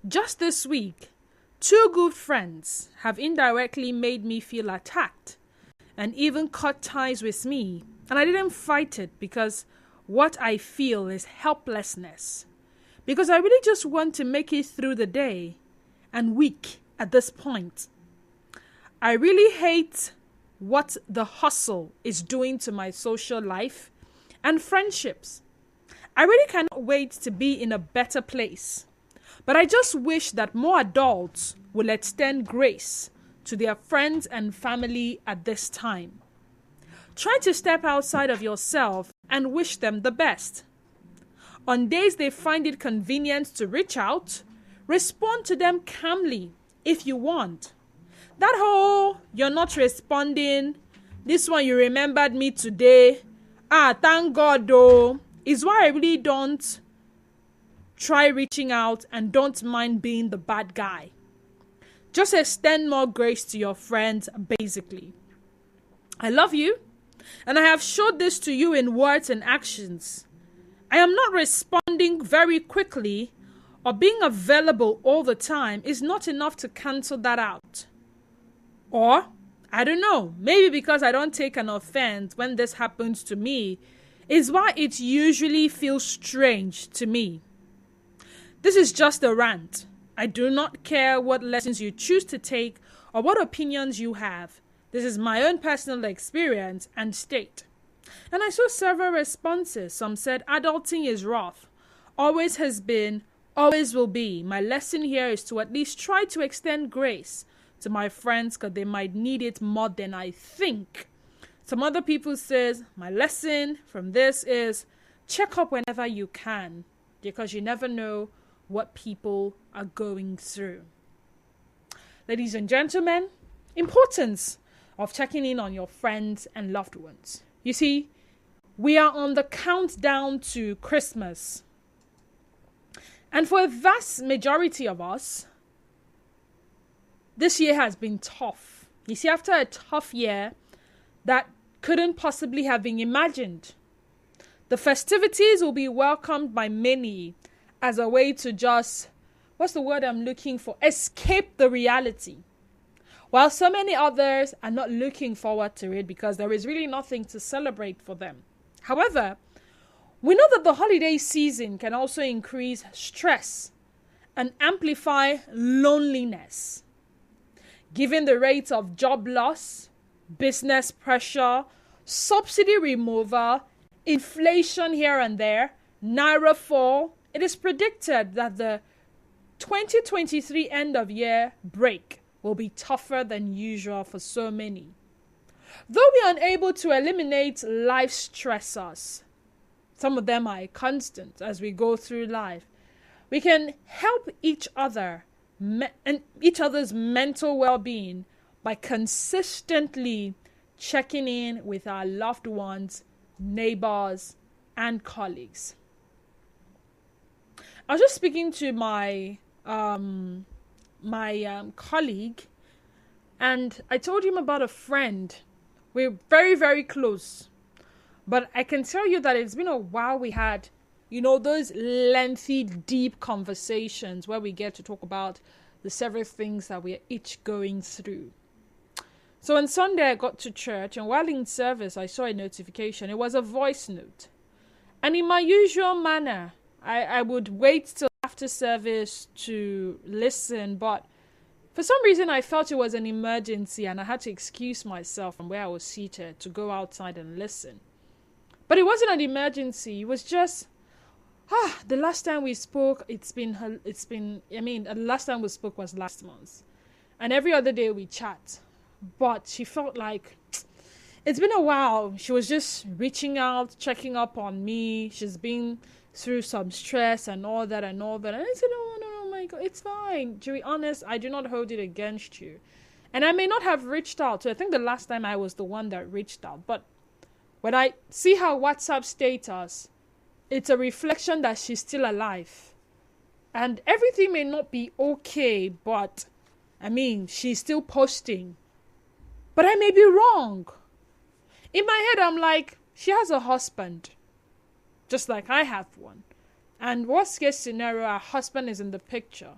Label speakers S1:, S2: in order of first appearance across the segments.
S1: Just this week, two good friends have indirectly made me feel attacked and even cut ties with me. And I didn't fight it because what I feel is helplessness. Because I really just want to make it through the day and week at this point. I really hate what the hustle is doing to my social life and friendships. I really cannot wait to be in a better place. But I just wish that more adults will extend grace to their friends and family at this time. Try to step outside of yourself and wish them the best. On days they find it convenient to reach out, respond to them calmly if you want. That whole, you're not responding, this one you remembered me today, thank God though, is why I really don't try reaching out and don't mind being the bad guy. Just extend more grace to your friends, basically. I love you, and I have showed this to you in words and actions. I am not responding very quickly or being available all the time is not enough to cancel that out. Or, I don't know, maybe because I don't take an offense when this happens to me is why it usually feels strange to me. This is just a rant. I do not care what lessons you choose to take or what opinions you have. This is my own personal experience and state. And I saw several responses. Some said adulting is rough, always has been, always will be. My lesson here is to at least try to extend grace to my friends because they might need it more than I think. Some other people says my lesson from this is check up whenever you can because you never know what people are going through. Ladies and gentlemen, importance of checking in on your friends and loved ones. You see, we are on the countdown to Christmas. And for a vast majority of us, this year has been tough. You see, after a tough year that couldn't possibly have been imagined, the festivities will be welcomed by many as a way to just, what's the word I'm looking for? Escape the reality. While so many others are not looking forward to it because there is really nothing to celebrate for them. However, we know that the holiday season can also increase stress and amplify loneliness. Given the rates of job loss, business pressure, subsidy removal, inflation here and there, naira fall, it is predicted that the 2023 end of year break will be tougher than usual for so many. Though we are unable to eliminate life stressors, some of them are constant as we go through life, we can help each other and each other's mental well-being by consistently checking in with our loved ones, neighbors, and colleagues. I was just speaking to my colleague, and I told him about a friend. We're very, very close, but I can tell you that it's been a while we had, those lengthy, deep conversations where we get to talk about the several things that we're each going through. So on Sunday, I got to church, and while in service, I saw a notification. It was a voice note. And in my usual manner, I would wait till after service to listen, but for some reason, I felt it was an emergency, and I had to excuse myself from where I was seated to go outside and listen. But it wasn't an emergency. It was just, the last time we spoke, the last time we spoke was last month. And every other day we chat. But she felt like it's been a while. She was just reaching out, checking up on me. She's been through some stress and all that. And I said, no, my God, it's fine. To be honest, I do not hold it against you. And I may not have reached out. So I think the last time I was the one that reached out. But when I see her WhatsApp status, it's a reflection that she's still alive. And everything may not be okay, but she's still posting. But I may be wrong. In my head, I'm like, she has a husband, just like I have one. And worst case scenario, her husband is in the picture.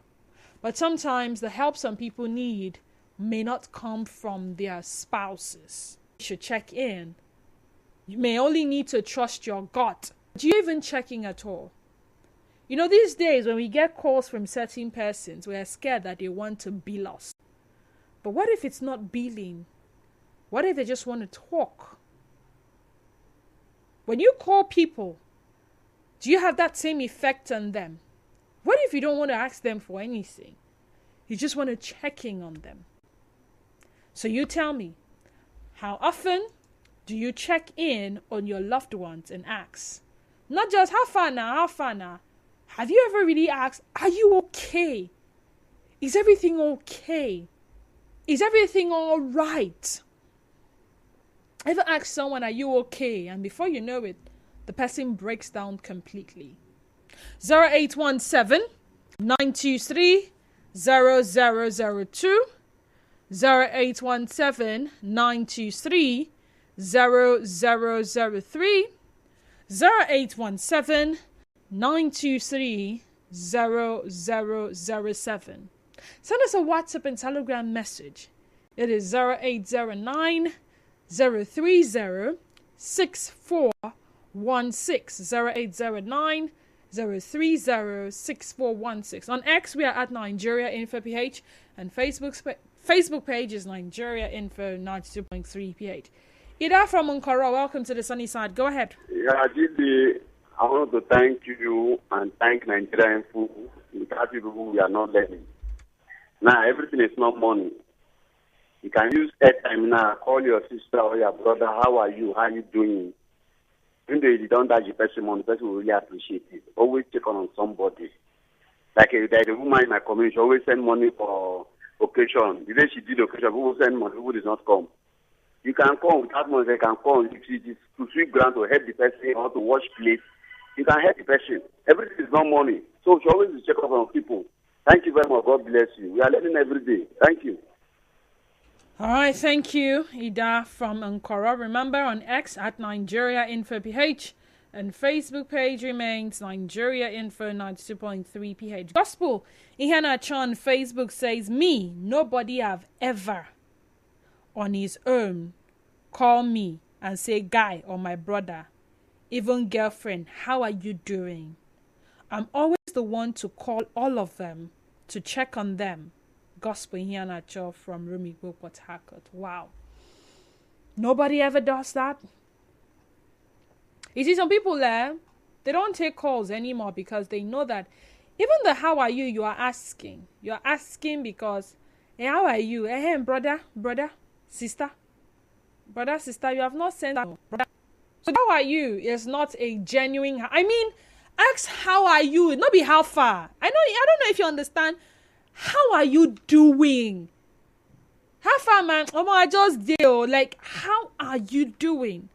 S1: But sometimes the help some people need may not come from their spouses. You should check in. You may only need to trust your gut. Do you even checking at all? You know, these days when we get calls from certain persons, we are scared that they want to bill us. But what if it's not billing? What if they just want to talk? When you call people, do you have that same effect on them? What if you don't want to ask them for anything? You just want to check in on them. So you tell me, how often do you check in on your loved ones and ask? Not just how far now? Have you ever really asked, are you okay? Is everything okay? Is everything all right? Ever ask someone, are you okay? And before you know it, the person breaks down completely. 0817 923 0002 0817 923 0003 0817 923 0007. Send us a WhatsApp and Telegram message. It is 0809 030 6416 0809 030 6416. On X, we are at Nigeria Info PH, and Facebook page is Nigeria Info 92.3 PH. Ida from Nkoro, welcome to the sunny side. Go ahead.
S2: Yeah, Gidi, I want to thank you and thank Nigeria Info. Without people, we are not learning. Now, everything is not money. You can use airtime now, call your sister or your brother, how are you, how are you doing? Even though you don't touch the person, the person will really appreciate it. Always check on somebody. Like there's a woman in my community, she always send money for occasion. The day she did occasion, people send money, people does not come. You can come without money, they can come. If it is to sweep ground to help the person or to wash plates, you can help the person. Everything is not money. So she always check up on people. Thank you very much. God bless you. We are learning every day. Thank you.
S1: All right, thank you, Ida from Nkoro. Remember, on X at Nigeria Info PH, and Facebook page remains Nigeria Info 92.3 PH. Gospel Ihana Chan Facebook says, me, nobody have ever on his own call me and say, guy or my brother, even girlfriend, how are you doing? I'm always the one to call all of them to check on them. Gospel Ihana Chan from Rumigbo, Port Harcourt. Wow. Nobody ever does that. You see, some people there, they don't take calls anymore because they know that even the how are you are asking. You're asking because, hey, how are you? Hey, brother, sister. Brother, sister, you have not sent that. Brother. So how are you is not a genuine, I mean, ask how are you, not be how far. I don't know if you understand. How are you doing? How far, man? Oh, I just did. Like, how are you doing?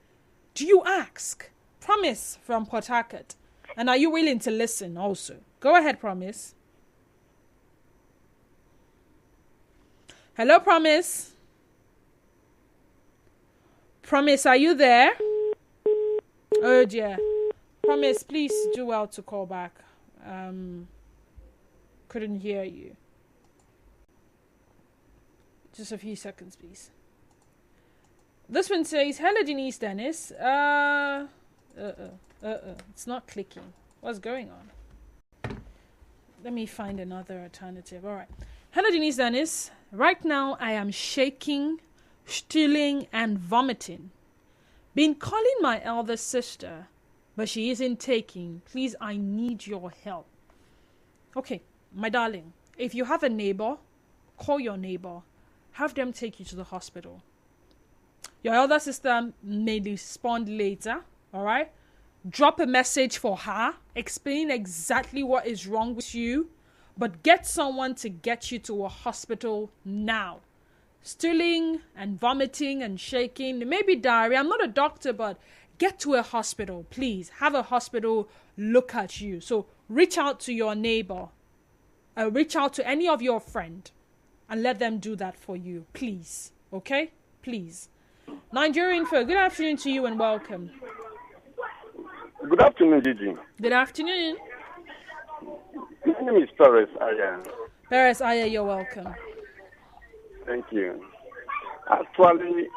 S1: Do you ask? Promise from Port Harcourt. And are you willing to listen also? Go ahead, Promise. Hello, Promise. Promise, are you there? Oh, dear. Promise, please do well to call back. Couldn't hear you. Just a few seconds, please. This one says, hello, Denise Dennis. It's not clicking. What's going on? Let me find another alternative. All right. Hello, Denise Dennis. Right now, I am shaking, stooling, and vomiting. Been calling my elder sister, but she isn't taking. Please, I need your help. Okay, my darling. If you have a neighbor, call your neighbor. Have them take you to the hospital. Your elder sister may respond later, all right? Drop a message for her, explain exactly what is wrong with you, but get someone to get you to a hospital now. Stooling and vomiting and shaking, maybe diarrhea. I'm not a doctor, but get to a hospital, please. Have a hospital look at you. So reach out to your neighbor, reach out to any of your friends, and let them do that for you, please. Okay? Please. Nigeria Info, good afternoon to you and welcome.
S2: Good afternoon, Gigi.
S1: Good afternoon.
S2: My name is Torres Aya.
S1: Paris Aya, you're welcome.
S3: Thank you. Actually,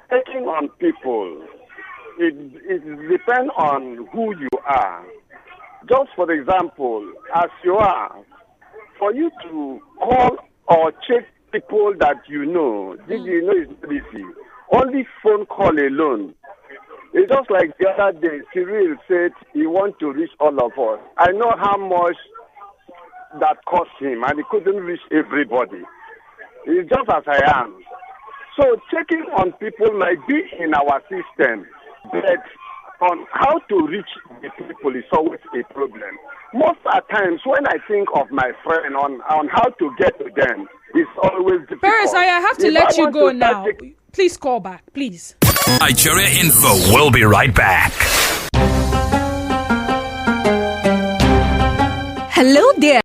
S3: taking on people, it depends on who you are. Just for example, as you are, for you to call or check people that you know is not easy. Only phone call alone. It's just like the other day, Cyril said he wants to reach all of us. I know how much that cost him, and he couldn't reach everybody. It's just as I am. So checking on people might be in our system, but on how to reach the people is always a problem. Most of the times when I think of my friend on how to get to them, it's always difficult.
S1: Paris, I have to let you go now. Please call back, please.
S4: Nigeria Info. We'll be right back.
S5: Hello there.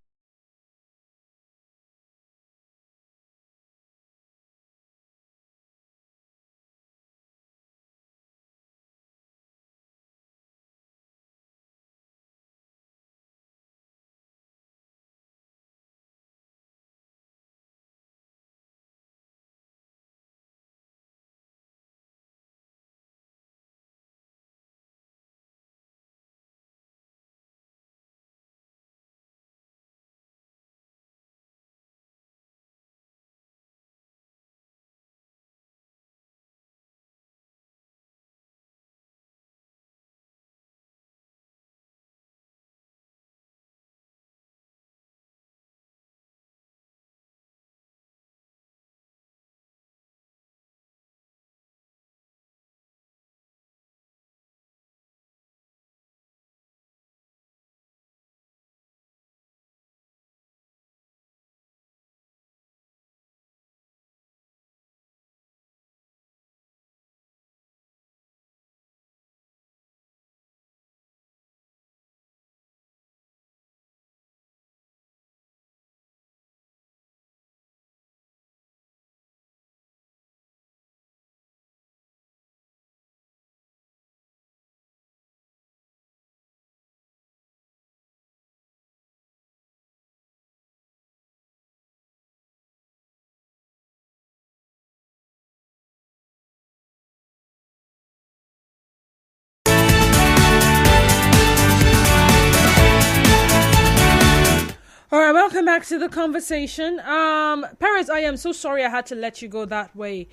S1: All right, welcome back to the conversation. Paris, I am so sorry I had to let you go that way.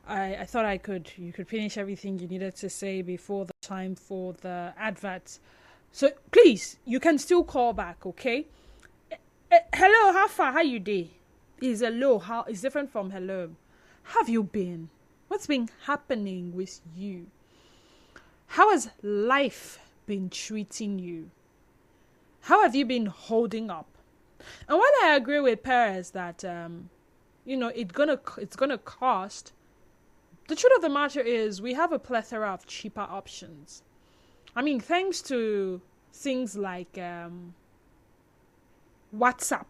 S1: I thought you could finish everything you needed to say before the time for the adverts. So please, you can still call back, okay? Hello, how far? How you day? Is hello, how is different from hello. How have you been? What's been happening with you? How has life been treating you? How have you been holding up? And while I agree with Paris that it's gonna cost, the truth of the matter is we have a plethora of cheaper options. I mean, thanks to things like WhatsApp.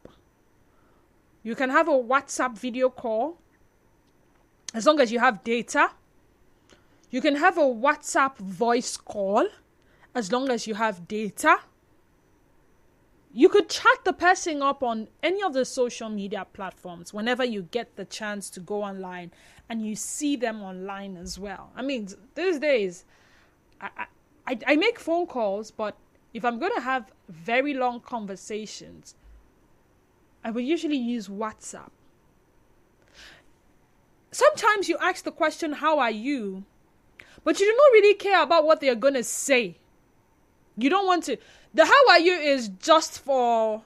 S1: You can have a WhatsApp video call as long as you have data. You can have a WhatsApp voice call as long as you have data. You could chat the person up on any of the social media platforms whenever you get the chance to go online and you see them online as well. I mean, these days, I make phone calls, but if I'm going to have very long conversations, I will usually use WhatsApp. Sometimes you ask the question, how are you? But you do not really care about what they're going to say. You don't want to. The how are you is just for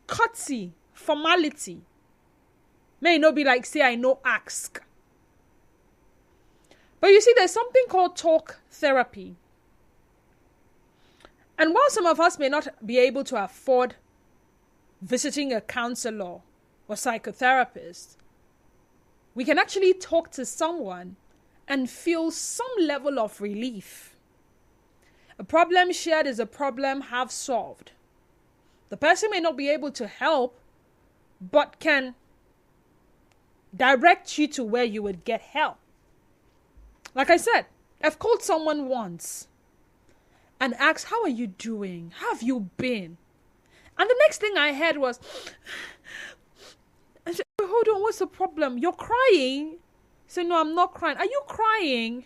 S1: courtesy, formality. May not be like, say, I know, ask. But you see, there's something called talk therapy. And while some of us may not be able to afford visiting a counselor or psychotherapist, we can actually talk to someone and feel some level of relief. A problem shared is a problem half solved. The person may not be able to help, but can direct you to where you would get help. Like I said, I've called someone once and asked, how are you doing? How have you been? And the next thing I heard was, I said, hold on, what's the problem? You're crying? He said, no, I'm not crying. Are you crying?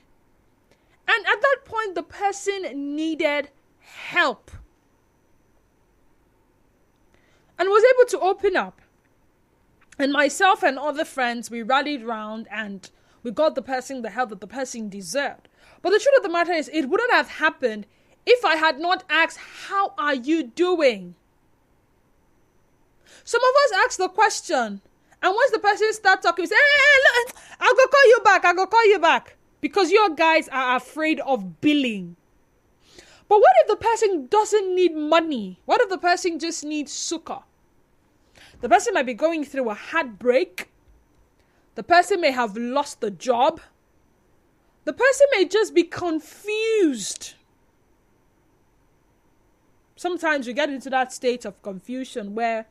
S1: And at that point, the person needed help. And was able to open up. And myself and other friends, we rallied round and we got the person the help that the person deserved. But the truth of the matter is, it wouldn't have happened if I had not asked, how are you doing? Some of us ask the question, and once the person starts talking, we say, hey, look, I'll go call you back. Because your guys are afraid of billing. But what if the person doesn't need money? What if the person just needs sukkah? The person might be going through a heartbreak. The person may have lost the job. The person may just be confused. Sometimes we get into that state of confusion where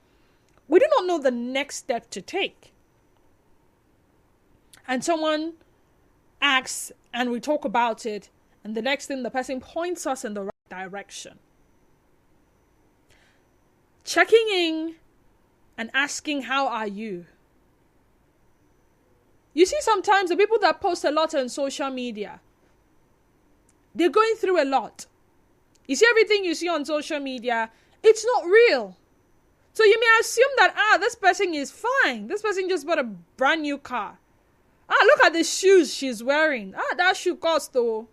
S1: we do not know the next step to take. And someone asks and we talk about it, and the next thing the person points us in the right direction. Checking in and asking, how are you? You see, sometimes the people that post a lot on social media, they're going through a lot. You see, everything you see on social media, it's not real. So you may assume that, this person is fine. This person just bought a brand new car. Look at the shoes she's wearing. That shoe cost though.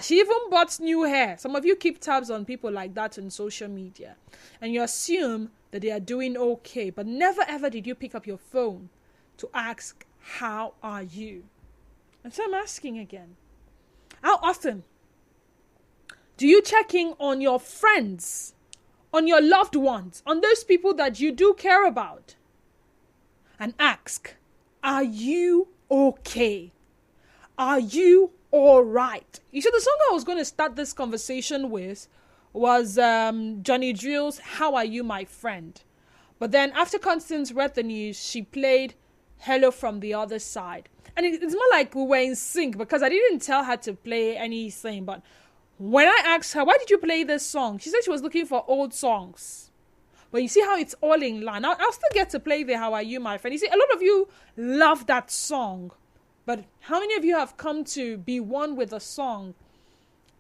S1: She even bought new hair. Some of you keep tabs on people like that on social media. And you assume that they are doing okay. But never ever did you pick up your phone to ask, how are you? And so I'm asking again. How often do you check in on your friends, on your loved ones, on those people that you do care about? And ask, are you okay? Are you all right? You see, the song I was going to start this conversation with was Johnny Drill's How Are You, My Friend? But then after Constance read the news, she played Hello from the Other Side. And it's more like we were in sync because I didn't tell her to play anything. But when I asked her, why did you play this song? She said she was looking for old songs. But you see how it's all in line. I'll still get to play the How Are You, My Friend. You see, a lot of you love that song. But how many of you have come to be one with a song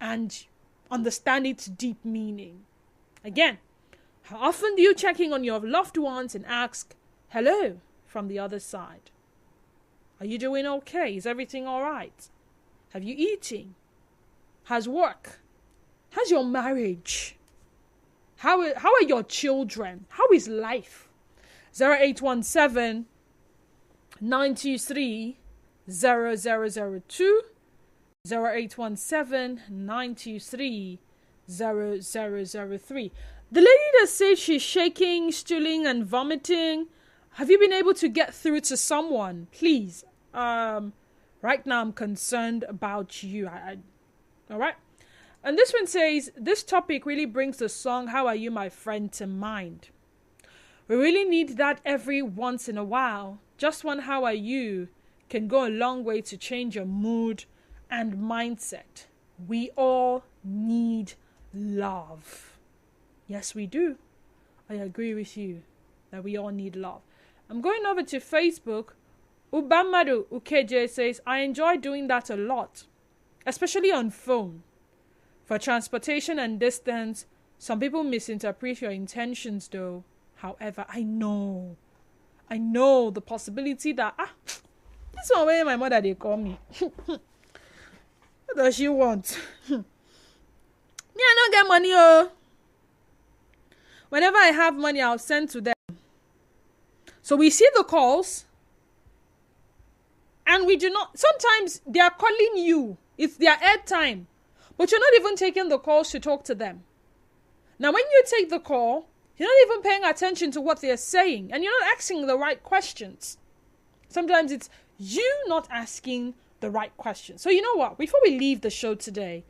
S1: and understand its deep meaning? Again, how often do you check in on your loved ones and ask, hello, from the other side? Are you doing okay? Is everything all right? Have you eaten? How's work? How's your marriage? How are your children? How is life? 0817 923 0002 0817 923 0003. The lady that says she's shaking, stooling, and vomiting, have you been able to get through to someone? Please. Right now I'm concerned about you. All right. And this one says, this topic really brings the song How Are You, My Friend to mind. We really need that every once in a while. Just one How Are You can go a long way to change your mood and mindset. We all need love. Yes, we do. I agree with you that we all need love. I'm going over to Facebook. Ubamadu Ukeje says, I enjoy doing that a lot, especially on phone. For transportation and distance, some people misinterpret your intentions though. However, I know the possibility that, this one way my mother, they call me. What does she want? Me, I don't get money, oh. Whenever I have money, I'll send to them. So we see the calls, and we do not, sometimes they are calling you. It's their airtime. But you're not even taking the calls to talk to them. Now, when you take the call, you're not even paying attention to what they're saying. And you're not asking the right questions. Sometimes it's you not asking the right questions. So you know what? Before we leave the show today,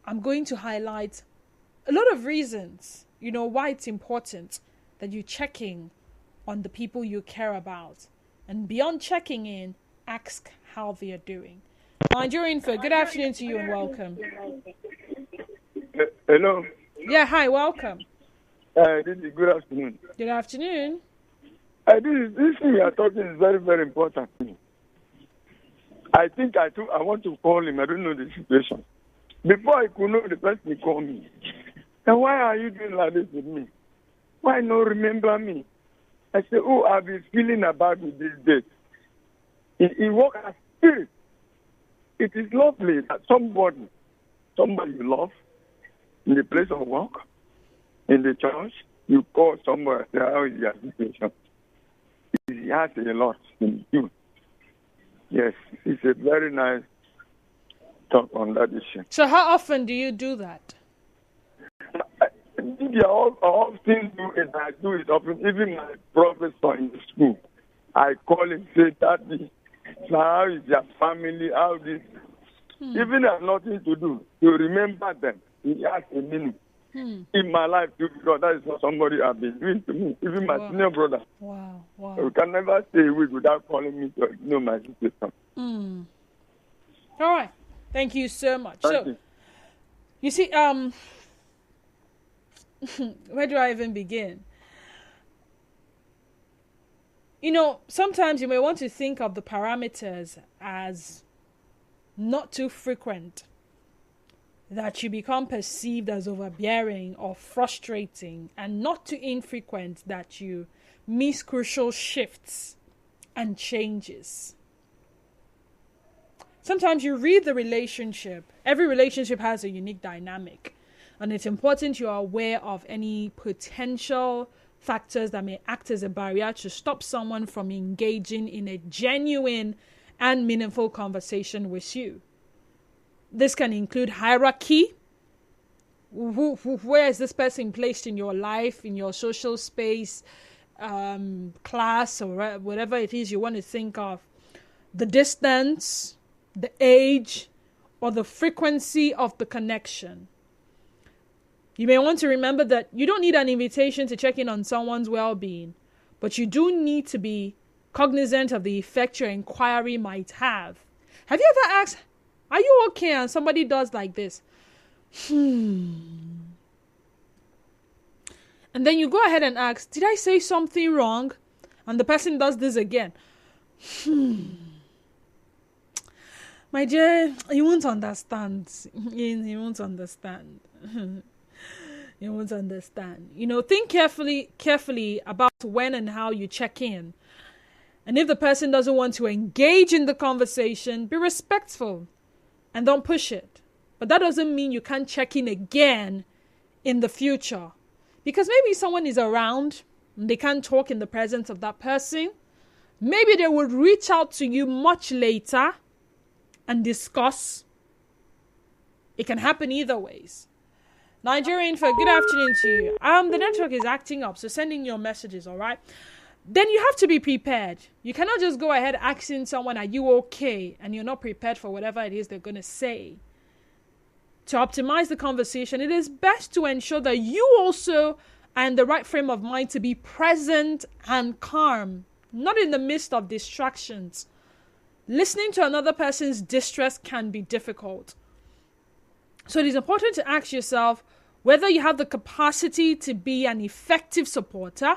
S1: I'm going to highlight a lot of reasons, why it's important that you check in on the people you care about. And beyond checking in, ask how they are doing. Nigerian Info, good afternoon to you and welcome.
S3: Hello.
S1: Yeah, hi, welcome.
S5: This is good afternoon.
S1: Good afternoon.
S5: This thing we are talking is very, very important to me. I think I want to call him. I don't know the situation. Before I could know the person called me. And why are you doing like this with me? Why not remember me? I said, oh, I've been feeling about with this date. It works as spirit. It is lovely that somebody you love, in the place of work, in the church, you call somebody and say, how is your situation? It has a lot in you. Yes, it's a very nice talk on that issue.
S1: So how often do you do that?
S5: I often do it. I do it often. Even my professor in the school, I call him, say, Daddy, how is your family? How this? Even I have nothing to do to remember them. It has a meaning in my life too, because that is what somebody has been doing to me. Even my senior brother.
S1: Wow.
S5: You can never stay away without calling me to know my situation.
S1: All right. Thank you so much.
S5: Thank you.
S1: You see, where do I even begin? You know, sometimes you may want to think of the parameters as not too frequent, that you become perceived as overbearing or frustrating, and not too infrequent that you miss crucial shifts and changes. Sometimes you read the relationship. Every relationship has a unique dynamic, and it's important you are aware of any potential factors that may act as a barrier to stop someone from engaging in a genuine and meaningful conversation with you. This can include hierarchy. Where is this person placed in your life, in your social space, class, or whatever it is you want to think of. The distance, the age, or the frequency of the connection. You may want to remember that you don't need an invitation to check in on someone's well-being, but you do need to be cognizant of the effect your inquiry might have. Have you ever asked, are you okay? And somebody does like this. And then you go ahead and ask, did I say something wrong? And the person does this again. My dear, you won't understand. You won't understand. You won't understand. You know, think carefully about when and how you check in. And if the person doesn't want to engage in the conversation, be respectful and don't push it. But that doesn't mean you can't check in again in the future. Because maybe someone is around and they can't talk in the presence of that person. Maybe they would reach out to you much later and discuss. It can happen either ways. Nigerian for good afternoon to you. The network is acting up, so send in your messages, all right? Then you have to be prepared. You cannot just go ahead asking someone, are you okay? And you're not prepared for whatever it is they're going to say. To optimize the conversation, it is best to ensure that you also are in the right frame of mind to be present and calm, not in the midst of distractions. Listening to another person's distress can be difficult. So it is important to ask yourself whether you have the capacity to be an effective supporter.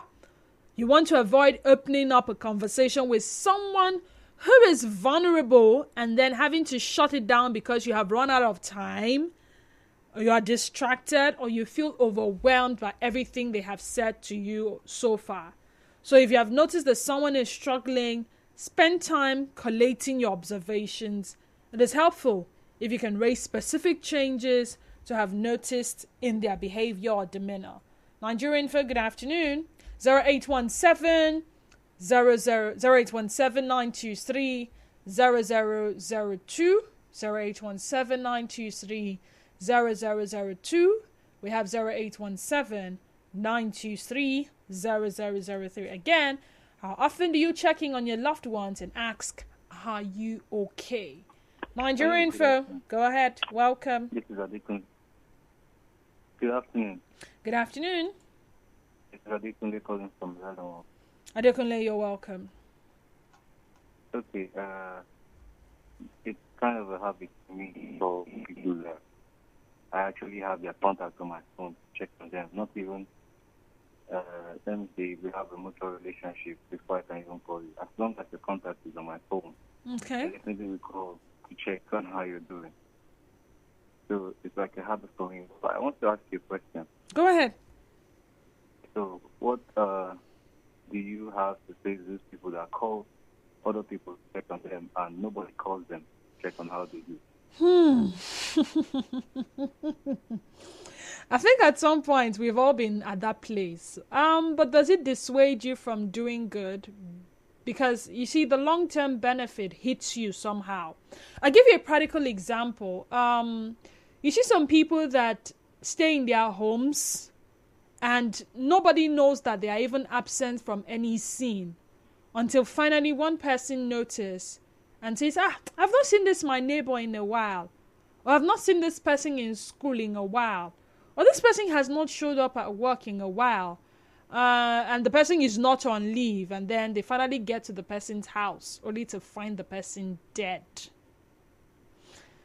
S1: You want to avoid opening up a conversation with someone who is vulnerable and then having to shut it down because you have run out of time, or you are distracted, or you feel overwhelmed by everything they have said to you so far. So if you have noticed that someone is struggling, spend time collating your observations. It is helpful if you can raise specific changes to have noticed in their behavior or demeanor. Nigerian for good afternoon. 0817 923 0002. 0817 923 0002. We have 0817 923 0003. Again, how often do you check in on your loved ones and ask, are you okay? Nigerian info, go ahead. Welcome.
S6: This is Adikun. Good afternoon.
S1: Good afternoon.
S6: This is Adikun calling from London.
S1: Adekunle, you're welcome.
S6: Okay, it's kind of a habit for me for people that I actually have their contact on my phone to check on them. Not even let me say we have a mutual relationship before I can even call you. As long as the contact is on my phone,
S1: Okay.
S6: I definitely will call to check on how you're doing. So it's like a habit for me. But I want to ask you a question.
S1: Go ahead.
S6: So what do you have to say to those people that call other people to check on them and nobody calls them to check on how they do?
S1: I think at some point we've all been at that place. But does it dissuade you from doing good? Because you see, the long-term benefit hits you somehow. I'll give you a practical example. You see some people that stay in their homes and nobody knows that they are even absent from any scene until finally one person notices and says, I've not seen this my neighbor in a while, or I've not seen this person in school in a while, or this person has not showed up at work in a while, and the person is not on leave, and then they finally get to the person's house only to find the person dead.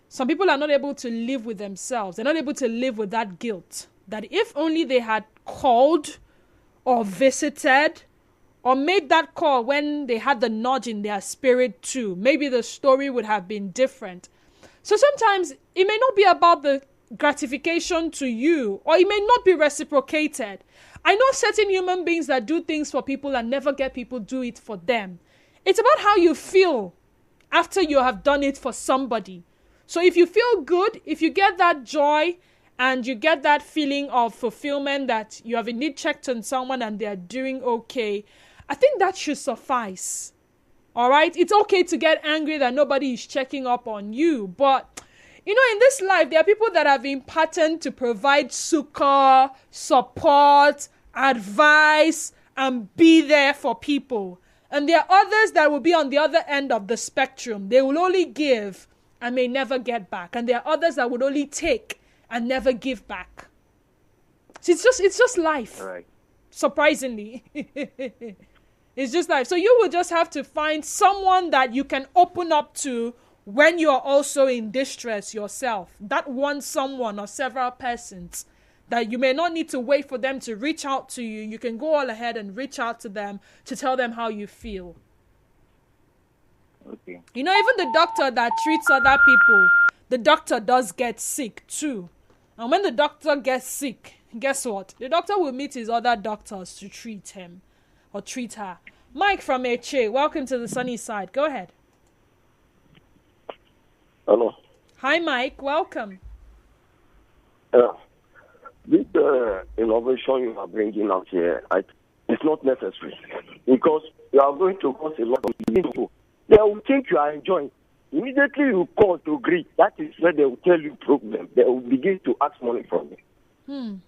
S1: Some people are not able to live with themselves. They're not able to live with that guilt, that if only they had called or visited or made that call when they had the nudge in their spirit too, maybe the story would have been different. So sometimes it may not be about the gratification to you, or it may not be reciprocated. I know certain human beings that do things for people and never get people do it for them. It's about how you feel after you have done it for somebody. So if you feel good, if you get that joy and you get that feeling of fulfillment that you have indeed checked on someone and they are doing okay, I think that should suffice. All right? It's okay to get angry that nobody is checking up on you. But, you know, in this life, there are people that have been patterned to provide succor, support, advice, and be there for people. And there are others that will be on the other end of the spectrum. They will only give and may never get back. And there are others that would only take and never give back. So it's just life.
S6: All right.
S1: Surprisingly. It's just life. So you will just have to find someone that you can open up to when you're also in distress yourself. That one someone or several persons that you may not need to wait for them to reach out to you. You can go all ahead and reach out to them to tell them how you feel.
S6: Okay.
S1: You know, even the doctor that treats other people, the doctor does get sick too. And when the doctor gets sick, guess what? The doctor will meet his other doctors to treat him or treat her. Mike from Eche, welcome to the sunny side. Go ahead.
S7: Hello.
S1: Hi, Mike. Welcome.
S7: This innovation you are bringing out here, it's not necessary because you are going to cause a lot of people. They will think you are enjoying. Immediately you call to greet, that is where they will tell you problem. They will begin to ask money from you.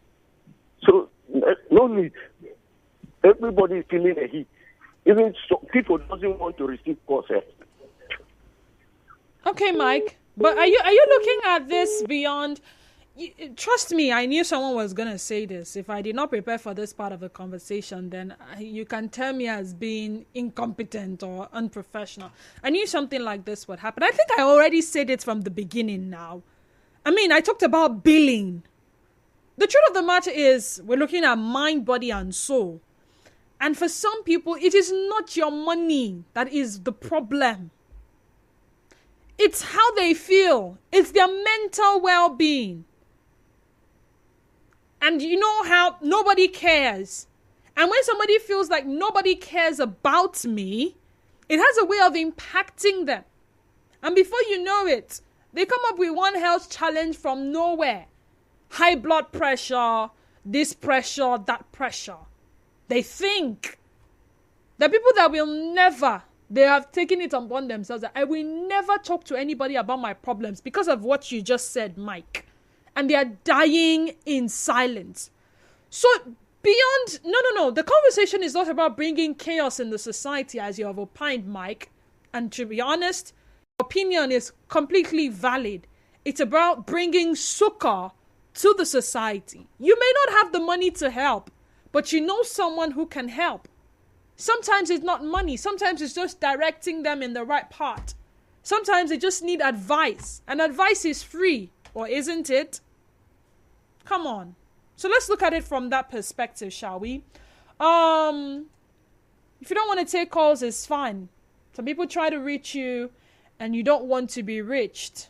S7: So, no need. Everybody is feeling a heat. Even so, people doesn't want to receive calls.
S1: Okay, Mike. But are you looking at this beyond... Trust me, I knew someone was going to say this. If I did not prepare for this part of the conversation, then you can tell me as being incompetent or unprofessional. I knew something like this would happen. I think I already said it from the beginning now. I mean, I talked about billing. The truth of the matter is, we're looking at mind, body, and soul. And for some people, it is not your money that is the problem. It's how they feel. It's their mental well-being. And you know how nobody cares. And when somebody feels like nobody cares about me, it has a way of impacting them. And before you know it, they come up with one health challenge from nowhere. High blood pressure, this pressure, that pressure. They think. The people that will never, they have taken it upon themselves that I will never talk to anybody about my problems because of what you just said, Mike. And they are dying in silence. So beyond, no. The conversation is not about bringing chaos in the society as you have opined, Mike. And to be honest, your opinion is completely valid. It's about bringing succor to the society. You may not have the money to help, but you know someone who can help. Sometimes it's not money. Sometimes it's just directing them in the right path. Sometimes they just need advice. And advice is free, or isn't it? Come on. So let's look at it from that perspective, shall we? If you don't want to take calls, it's fine. Some people try to reach you and you don't want to be reached.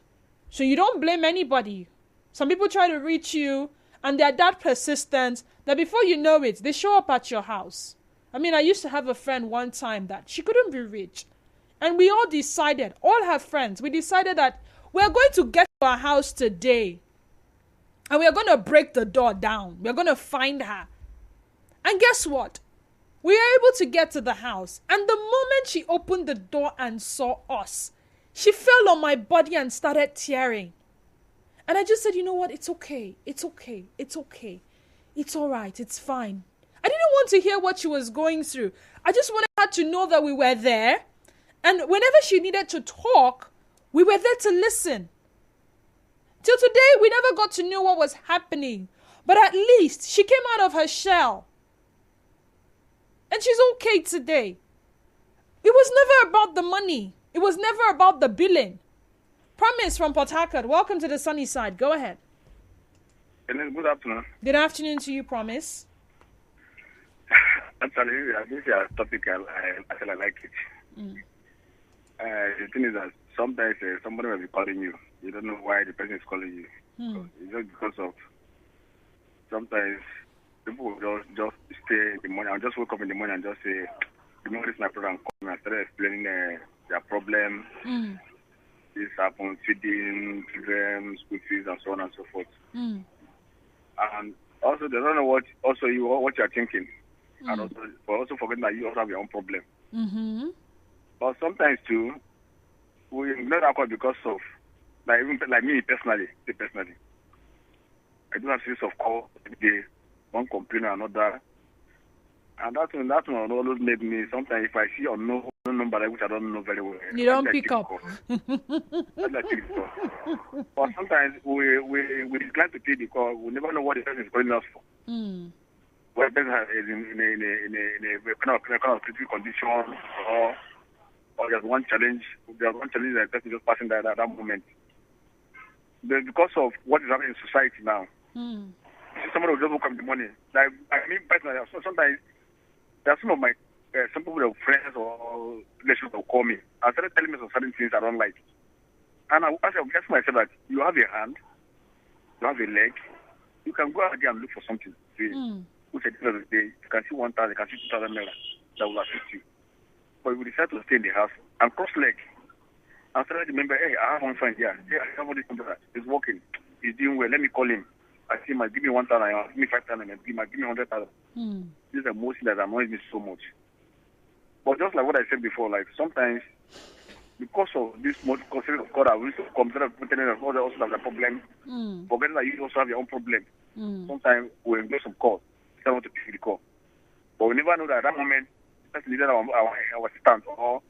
S1: So you don't blame anybody. Some people try to reach you and they're that persistent that before you know it, they show up at your house. I mean, I used to have a friend one time that she couldn't be reached. And we all decided, all her friends, we decided that we're going to get to our house today. And we're going to break the door down. We're going to find her. And guess what? We were able to get to the house. And the moment she opened the door and saw us, she fell on my body and started tearing. And I just said, you know what? It's okay. It's okay. It's okay. It's all right. It's fine. I didn't want to hear what she was going through. I just wanted her to know that we were there. And whenever she needed to talk, we were there to listen. Till today, we never got to know what was happening. But at least she came out of her shell. And she's okay today. It was never about the money. It was never about the billing. Promise from Port Harcourt. Welcome to the sunny side. Go ahead.
S8: Good afternoon.
S1: Good afternoon to you, Promise.
S8: Actually, this is a topic I like it. The thing is that sometimes somebody will be calling you. You don't know why the person is calling you. It's just because of sometimes people will just stay in the morning. I'll just wake up in the morning and just say, "Good morning, this is my brother," and call me and start explaining their problem. This happens, feeding children, school fees, and so on and so forth. And also, they don't know what you're thinking. And also forgetting that you also have your own problem. But sometimes too, we ignore that call because of, like me personally, I do have series of calls every day, one complaint or another. And that one always make me, sometimes if I see or no number which I don't know very well,
S1: you don't pick up.
S8: But sometimes we decline to take the call. We never know what the person is calling us for. What the person is in a kind of critical condition, or there's one challenge that the person just passing that at that moment. But because of what is happening in society now, somebody will just wake up in the morning. Like, I mean, personally, sometimes there are some of my some people, that friends or relations, will call me and started telling me some certain things I don't like. And I ask myself that you have a hand, you have a leg, you can go out there and look for something. Which at the end of the day, you can see 1,000, you can see 2,000 naira that will assist you. But you decide to stay in the house and cross leg. And suddenly remember, hey, I have one friend here. Hey, I have all this computer. He's working. He's doing well. Let me call him. I see him. Give me 1,000. Give me 5,000. Give me 100,000. This is the most that annoys me so much. But just like what I said before, like sometimes because of this concept of God, I wish to come to pretending that others also have a problem. Forgetting that you also have your own problem. Sometimes we engage some call. Instead of to pick the call. But we never know that at that moment, that's needed our stance or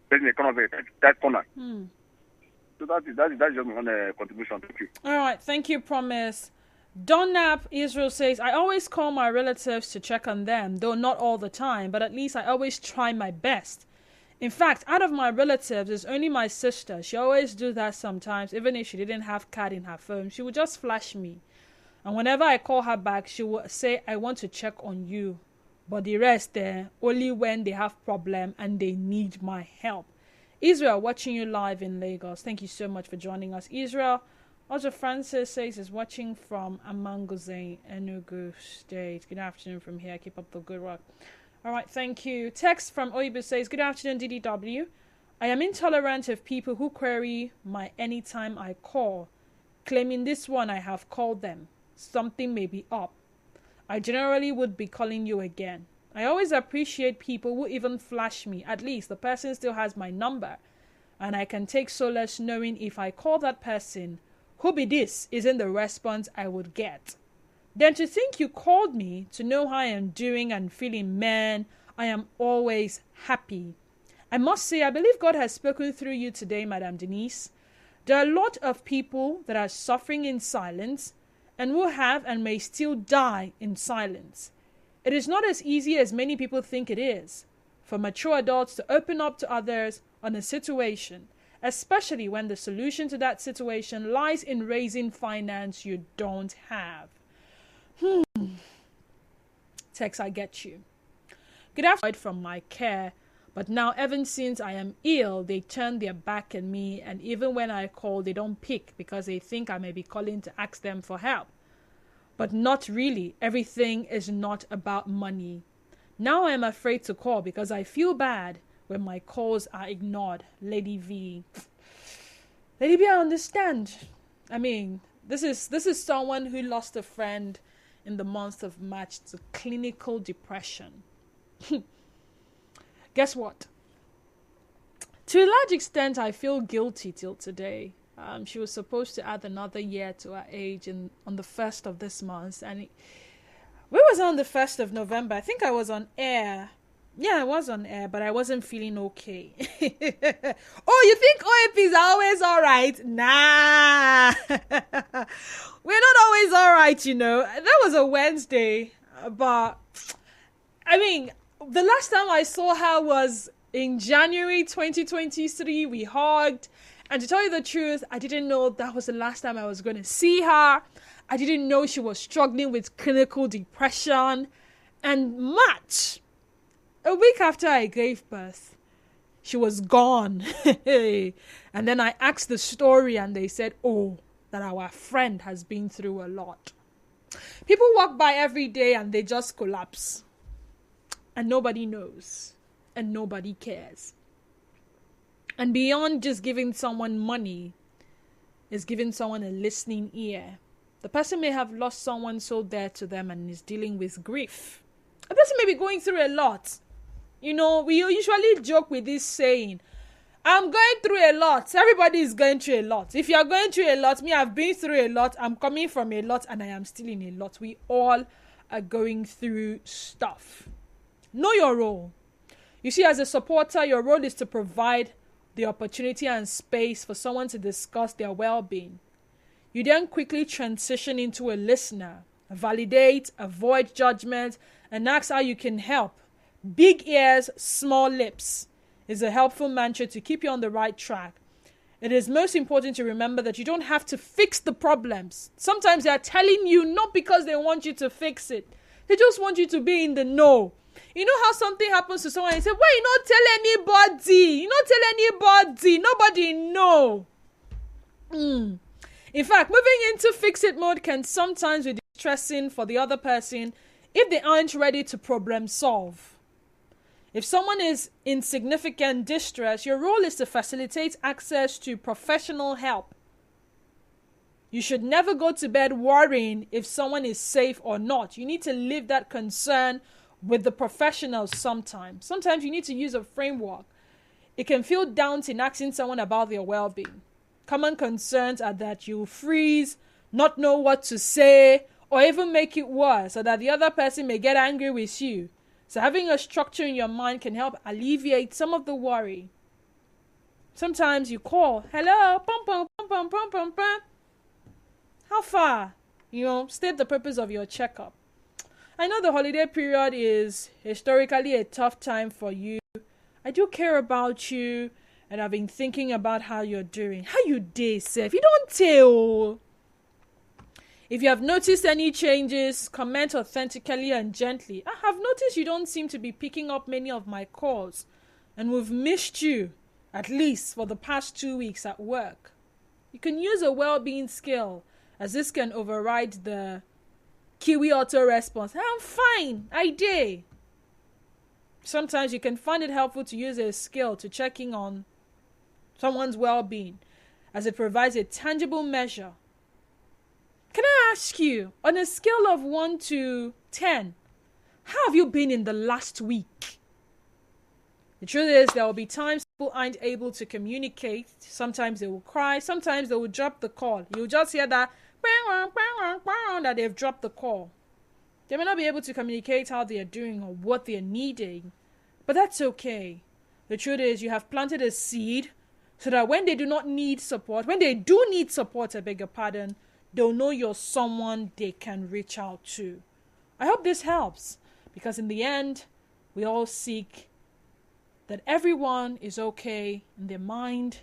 S8: there's a corner of that corner. So that's just one contribution. Thank you.
S1: All right. Thank you, Promise. Donap Israel says, I always call my relatives to check on them, though not all the time, but at least I always try my best. In fact, out of my relatives, it's only my sister. She always do that sometimes, even if she didn't have card in her phone. She would just flash me. And whenever I call her back, she will say, I want to check on you. But the rest there, only when they have problem and they need my help. Israel, watching you live in Lagos. Thank you so much for joining us. Israel, also Francis says is watching from Amangoze, Enugu State. Good afternoon from here. Keep up the good work. All right, thank you. Text from Oibu says, good afternoon, DDW. I am intolerant of people who query my anytime I call, claiming this one I have called them. Something may be up. I generally would be calling you again. I always appreciate people who even flash me. At least the person still has my number. And I can take solace knowing if I call that person, who be this, isn't the response I would get. Then to think you called me to know how I am doing and feeling, man, I am always happy. I must say, I believe God has spoken through you today, Madam Denise. There are a lot of people that are suffering in silence and will have and may still die in silence. It is not as easy as many people think it is for mature adults to open up to others on a situation, especially when the solution to that situation lies in raising finance you don't have. Tex, I get you. Good afternoon from my care. But now, ever since I am ill, they turn their back on me, and even when I call, they don't pick because they think I may be calling to ask them for help. But not really. Everything is not about money. Now I am afraid to call because I feel bad when my calls are ignored. Lady V. Lady V, I understand. I mean, this is someone who lost a friend in the month of March to clinical depression. Guess what? To a large extent, I feel guilty till today. She was supposed to add another year to her age on the 1st of this month. And where was I on the 1st of November? I think I was on air. Yeah, I was on air, but I wasn't feeling okay. Oh, you think OAPs are always all right? Nah. We're not always all right, you know. That was a Wednesday. But, I mean, the last time I saw her was in January 2023. We hugged. And to tell you the truth, I didn't know that was the last time I was going to see her. I didn't know she was struggling with clinical depression. And March, a week after I gave birth, she was gone. And then I asked the story and they said, oh, that our friend has been through a lot. People walk by every day and they just collapse. And nobody knows. And nobody cares. And beyond just giving someone money, is giving someone a listening ear. The person may have lost someone so dear to them and is dealing with grief. A person may be going through a lot. You know, we usually joke with this saying, I'm going through a lot. Everybody is going through a lot. If you are going through a lot, me, I've been through a lot. I'm coming from a lot and I am still in a lot. We all are going through stuff. Know your role. You see, as a supporter, your role is to provide the opportunity and space for someone to discuss their well-being. You then quickly transition into a listener, validate, avoid judgment, and ask how you can help. Big ears, small lips is a helpful mantra to keep you on the right track. It is most important to remember that you don't have to fix the problems. Sometimes they are telling you not because they want you to fix it. They just want you to be in the know. You know how something happens to someone and you say, well, you don't tell anybody. You don't tell anybody. Nobody know. In fact, moving into fix-it mode can sometimes be distressing for the other person if they aren't ready to problem solve. If someone is in significant distress, your role is to facilitate access to professional help. You should never go to bed worrying if someone is safe or not. You need to leave that concern with the professionals sometimes. Sometimes you need to use a framework. It can feel daunting asking someone about their well-being. Common concerns are that you freeze, not know what to say, or even make it worse, so that the other person may get angry with you. So having a structure in your mind can help alleviate some of the worry. Sometimes you call, hello, pum pum pum pum pum pum pum. How far? State the purpose of your checkup. I know the holiday period is historically a tough time for you. I do care about you, and I've been thinking about how you're doing. How you dey, Seth? You don't tell. If you have noticed any changes, comment authentically and gently. I have noticed you don't seem to be picking up many of my calls, and we've missed you, at least for the past 2 weeks at work. You can use a well-being skill, as this can override the Kiwi auto response. I'm fine, I did. Sometimes you can find it helpful to use a skill to check in on someone's well-being, as it provides a tangible measure. Can I ask you, on a scale of 1 to 10, how have you been in the last week? The truth is, there will be times people aren't able to communicate. Sometimes they will cry. Sometimes they will drop the call. You'll just hear that they've dropped the call. They may not be able to communicate how they are doing or what they are needing, but that's okay. The truth is, you have planted a seed so that when they do not need support, when they do need support, I beg your pardon, they'll know you're someone they can reach out to. I hope this helps, because in the end, we all seek that everyone is okay in their mind,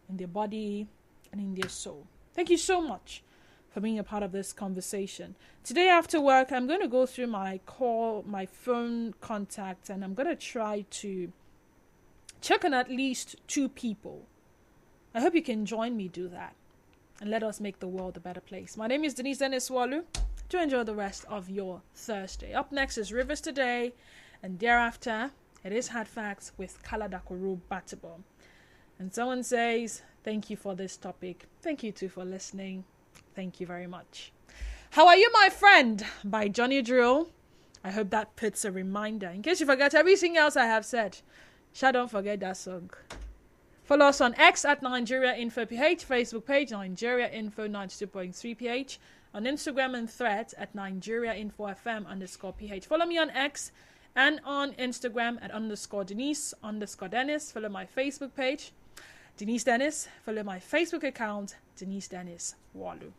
S1: in their body, and in their soul. Thank you so much for for being a part of this conversation. Today after work, I'm going to go through my phone contacts, and I'm going to try to check on at least 2 people. I hope you can join me do that, and let us make the world a better place. My name is Denise Dennis Walu. Do enjoy the rest of your Thursday. Up next is Rivers Today, and thereafter, it is Hard Facts with Kala Dakoro Batibo. And someone says, thank you for this topic. Thank you too for listening. Thank you very much. How Are You, My Friend? By Johnny Drill. I hope that puts a reminder. In case you forget everything else I have said, don't forget that song. Follow us on X at Nigeria Info PH, Facebook page Nigeria Info 92.3 PH, on Instagram and Threads at Nigeria Info FM _PH. Follow me on X and on Instagram at _Denise_Dennis. Follow my Facebook page, Denise Dennis. Follow my Facebook account, Denise Dennis Walu.